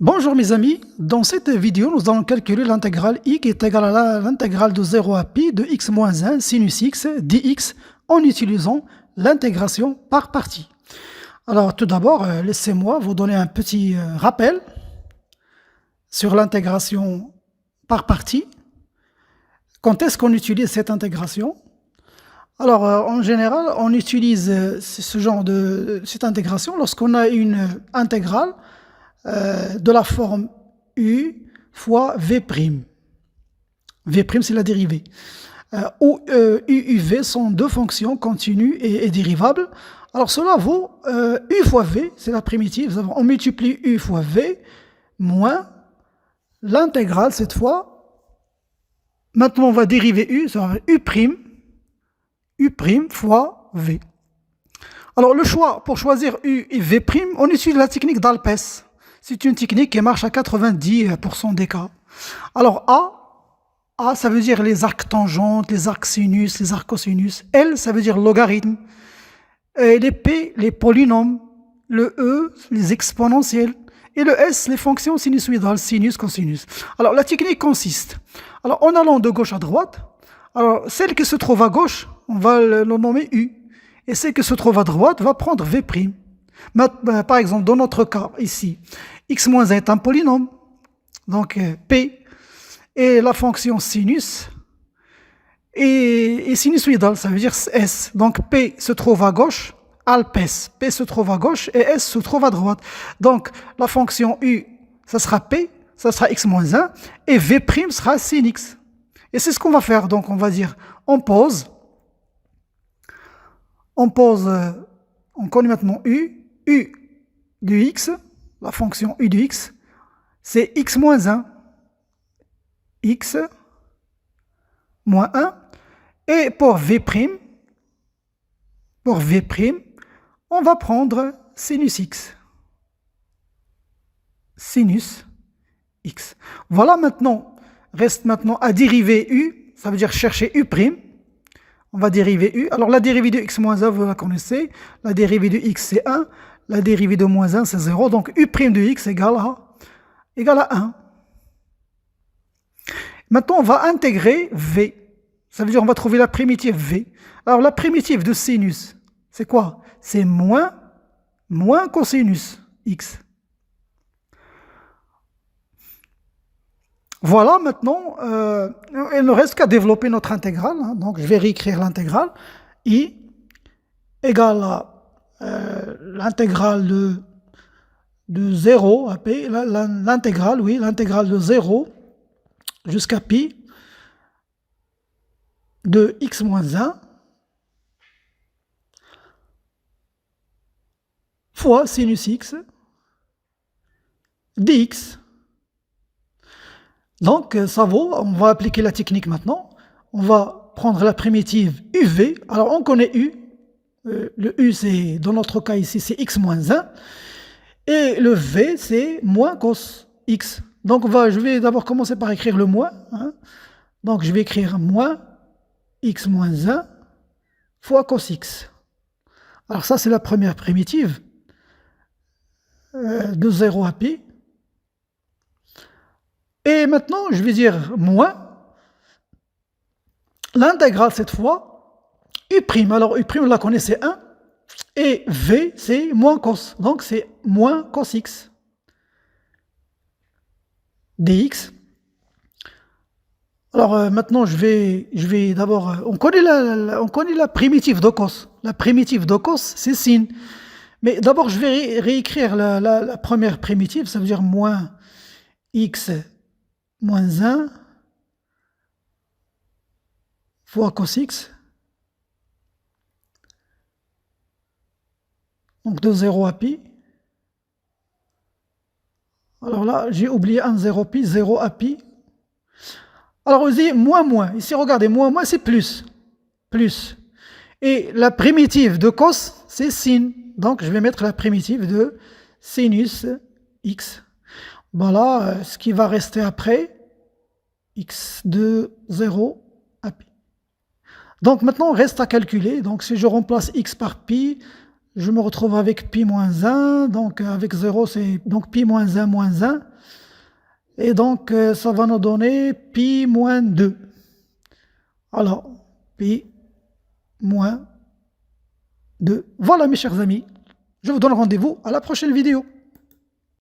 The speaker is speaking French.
Bonjour mes amis, dans cette vidéo nous allons calculer l'intégrale I qui est égale à l'intégrale de 0 à pi de x moins 1 sinus x dx en utilisant l'intégration par partie. Alors tout d'abord, laissez-moi vous donner un petit rappel sur l'intégration par partie. Quand est-ce qu'on utilise cette intégration? Alors en général, on utilise ce genre de cette intégration lorsqu'on a une intégrale de la forme u fois v'. V' c'est la dérivée. Où u et v sont deux fonctions continues et dérivables. Alors cela vaut u fois v, c'est la primitive. On multiplie u fois v moins l'intégrale cette fois. Maintenant on va dériver u, ça va être u' fois v. Alors le choix, pour choisir u et v', on utilise la technique d'Alpes. C'est une technique qui marche à 90% des cas. Alors A, ça veut dire les arcs tangentes, les arcs sinus, les arcs cosinus. L, ça veut dire logarithme. Et les P, les polynômes. Le E, les exponentiels. Et le S, les fonctions sinusoïdales, sinus, cosinus. Alors la technique consiste, alors en allant de gauche à droite, alors celle qui se trouve à gauche, on va le nommer U. Et celle qui se trouve à droite va prendre V'. Par exemple, dans notre cas, ici, x moins 1 est un polynôme, donc P, et la fonction sinus est sinusoïdale, ça veut dire S. Donc P se trouve à gauche, Alpes, P se trouve à gauche et S se trouve à droite. Donc la fonction U, ça sera P, ça sera x moins 1, et V' sera sin x. Et c'est ce qu'on va faire, donc on va dire, on pose, on connaît maintenant U de x, la fonction u de x, c'est x moins 1, x moins 1, et pour v', on va prendre sinus x. Sinus x. Voilà maintenant, reste maintenant à dériver u, ça veut dire chercher u'. On va dériver u. Alors la dérivée de x moins 1, vous la connaissez. La dérivée de x, c'est 1. La dérivée de moins 1, c'est 0. Donc u' de x égale à 1. Maintenant, on va intégrer v. Ça veut dire on va trouver la primitive v. Alors la primitive de sinus, c'est quoi? C'est moins cosinus x. Voilà, maintenant, il ne reste qu'à développer notre intégrale. Donc, je vais réécrire l'intégrale. I égale à l'intégrale de 0 à p, l'intégrale, oui, l'intégrale de 0 jusqu'à pi de x moins 1 fois sinus x dx. Donc, ça vaut, on va appliquer la technique maintenant. On va prendre la primitive uv. Alors, on connaît u. Le u, c'est, dans notre cas ici, c'est x moins 1. Et le v, c'est moins cos x. Donc, je vais d'abord commencer par écrire le moins. Donc, je vais écrire moins x moins 1 fois cos x. Alors, ça, c'est la première primitive de 0 à pi. Et maintenant, je vais dire moins l'intégrale cette fois, u'. Alors, u', on la connaît, c'est 1. Et v, c'est moins cos. Donc, c'est moins cos x dx. Alors, maintenant, je vais d'abord... on connaît la primitive de cos. La primitive de cos, c'est sin. Mais d'abord, je vais réécrire la première primitive. Ça veut dire moins x moins 1 fois cos x. Donc de 0 à pi. Alors là, j'ai oublié un 0 pi, 0 à pi. Alors vous dites moins. Ici, regardez, moins, c'est plus. Plus. Et la primitive de cos, c'est sin. Donc je vais mettre la primitive de sinus x. Voilà ce qui va rester après. X de 0 à pi. Donc maintenant, reste à calculer. Donc si je remplace x par pi, Je me retrouve avec pi moins 1, donc avec 0, c'est donc pi moins 1 moins 1. Et donc, ça va nous donner pi moins 2. Alors, pi moins 2. Voilà mes chers amis, je vous donne rendez-vous à la prochaine vidéo.